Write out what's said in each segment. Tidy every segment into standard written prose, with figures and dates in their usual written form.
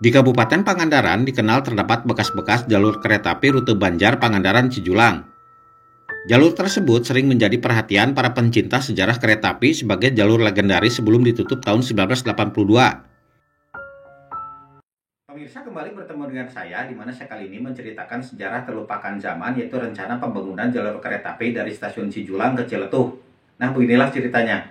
Di Kabupaten Pangandaran dikenal terdapat bekas-bekas jalur kereta api rute Banjar Pangandaran Cijulang. Jalur tersebut sering menjadi perhatian para pencinta sejarah kereta api sebagai jalur legendaris sebelum ditutup tahun 1982. Pemirsa, kembali bertemu dengan saya, di mana saya kali ini menceritakan sejarah terlupakan zaman, yaitu rencana pembangunan jalur kereta api dari stasiun Cijulang ke Ciletuh. Nah, beginilah ceritanya.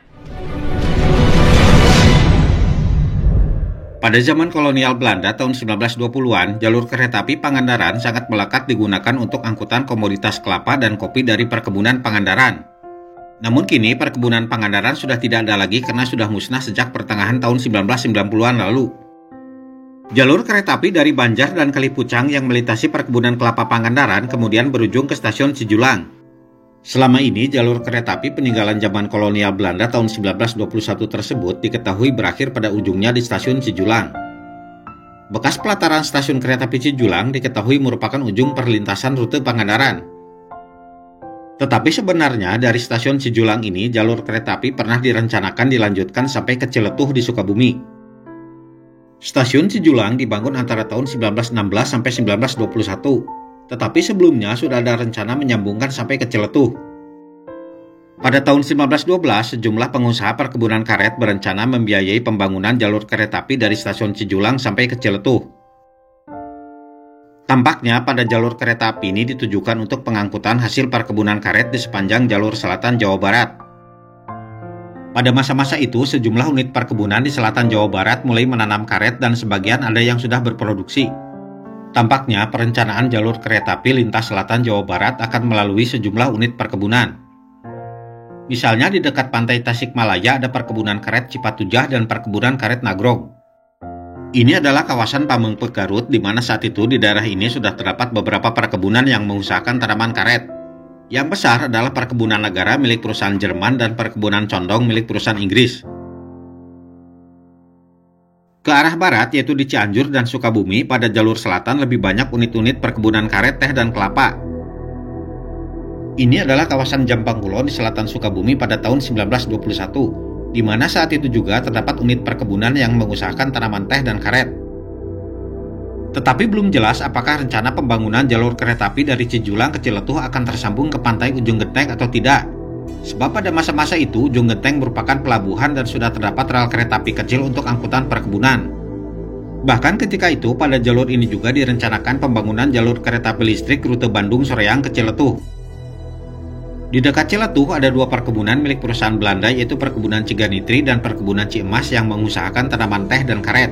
Pada zaman kolonial Belanda tahun 1920-an, jalur kereta api Pangandaran sangat melekat digunakan untuk angkutan komoditas kelapa dan kopi dari perkebunan Pangandaran. Namun kini perkebunan Pangandaran sudah tidak ada lagi karena sudah musnah sejak pertengahan tahun 1990-an lalu. Jalur kereta api dari Banjar dan Kalipucang yang melintasi perkebunan kelapa Pangandaran kemudian berujung ke stasiun Cijulang. Selama ini, jalur kereta api peninggalan zaman kolonial Belanda tahun 1921 tersebut diketahui berakhir pada ujungnya di stasiun Cijulang. Bekas pelataran stasiun kereta api Cijulang diketahui merupakan ujung perlintasan rute Pangandaran. Tetapi sebenarnya dari stasiun Cijulang ini, jalur kereta api pernah direncanakan dilanjutkan sampai ke Ciletuh di Sukabumi. Stasiun Cijulang dibangun antara tahun 1916 sampai 1921. Tetapi sebelumnya sudah ada rencana menyambungkan sampai ke Ciletuh. Pada tahun 1912, sejumlah pengusaha perkebunan karet berencana membiayai pembangunan jalur kereta api dari stasiun Cijulang sampai ke Ciletuh. Tampaknya pada jalur kereta api ini ditujukan untuk pengangkutan hasil perkebunan karet di sepanjang jalur selatan Jawa Barat. Pada masa-masa itu, sejumlah unit perkebunan di selatan Jawa Barat mulai menanam karet dan sebagian ada yang sudah berproduksi. Tampaknya perencanaan jalur kereta api lintas selatan Jawa Barat akan melalui sejumlah unit perkebunan. Misalnya di dekat pantai Tasikmalaya ada perkebunan karet Cipatujah dan perkebunan karet Nagrog. Ini adalah kawasan Pamengpeuk Garut, di mana saat itu di daerah ini sudah terdapat beberapa perkebunan yang mengusahakan tanaman karet. Yang besar adalah perkebunan negara milik perusahaan Jerman dan perkebunan condong milik perusahaan Inggris. Ke arah barat, yaitu di Cianjur dan Sukabumi, pada jalur selatan lebih banyak unit-unit perkebunan karet, teh, dan kelapa. Ini adalah kawasan Jampang Kulon di selatan Sukabumi pada tahun 1921, di mana saat itu juga terdapat unit perkebunan yang mengusahakan tanaman teh dan karet. Tetapi belum jelas apakah rencana pembangunan jalur kereta api dari Cijulang ke Ciletuh akan tersambung ke pantai Ujung Genteng atau tidak. Sebab pada masa-masa itu, Ujung Genteng merupakan pelabuhan dan sudah terdapat rel kereta api kecil untuk angkutan perkebunan. Bahkan ketika itu, pada jalur ini juga direncanakan pembangunan jalur kereta api listrik rute Bandung-Soreang ke Ciletuh. Di dekat Ciletuh ada dua perkebunan milik perusahaan Belanda, yaitu perkebunan Ciganitri dan perkebunan Ciemas yang mengusahakan tanaman teh dan karet.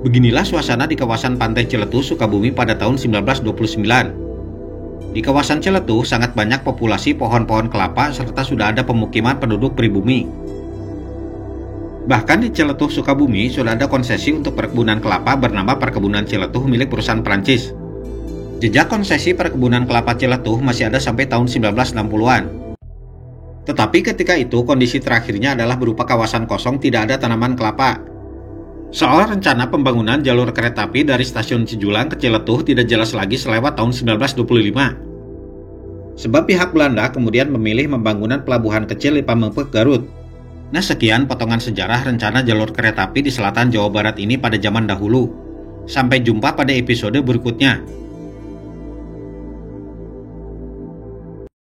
Beginilah suasana di kawasan pantai Ciletuh, Sukabumi pada tahun 1929. Di kawasan Ciletuh sangat banyak populasi pohon-pohon kelapa serta sudah ada pemukiman penduduk pribumi. Bahkan di Ciletuh Sukabumi sudah ada konsesi untuk perkebunan kelapa bernama Perkebunan Ciletuh milik perusahaan Prancis. Jejak konsesi perkebunan kelapa Ciletuh masih ada sampai tahun 1960-an. Tetapi ketika itu kondisi terakhirnya adalah berupa kawasan kosong, tidak ada tanaman kelapa. Soal rencana pembangunan jalur kereta api dari stasiun Cijulang ke Ciletuh tidak jelas lagi selewat tahun 1925. Sebab pihak Belanda kemudian memilih pembangunan pelabuhan kecil di Pamengpeuk Garut. Nah, sekian potongan sejarah rencana jalur kereta api di selatan Jawa Barat ini pada zaman dahulu. Sampai jumpa pada episode berikutnya.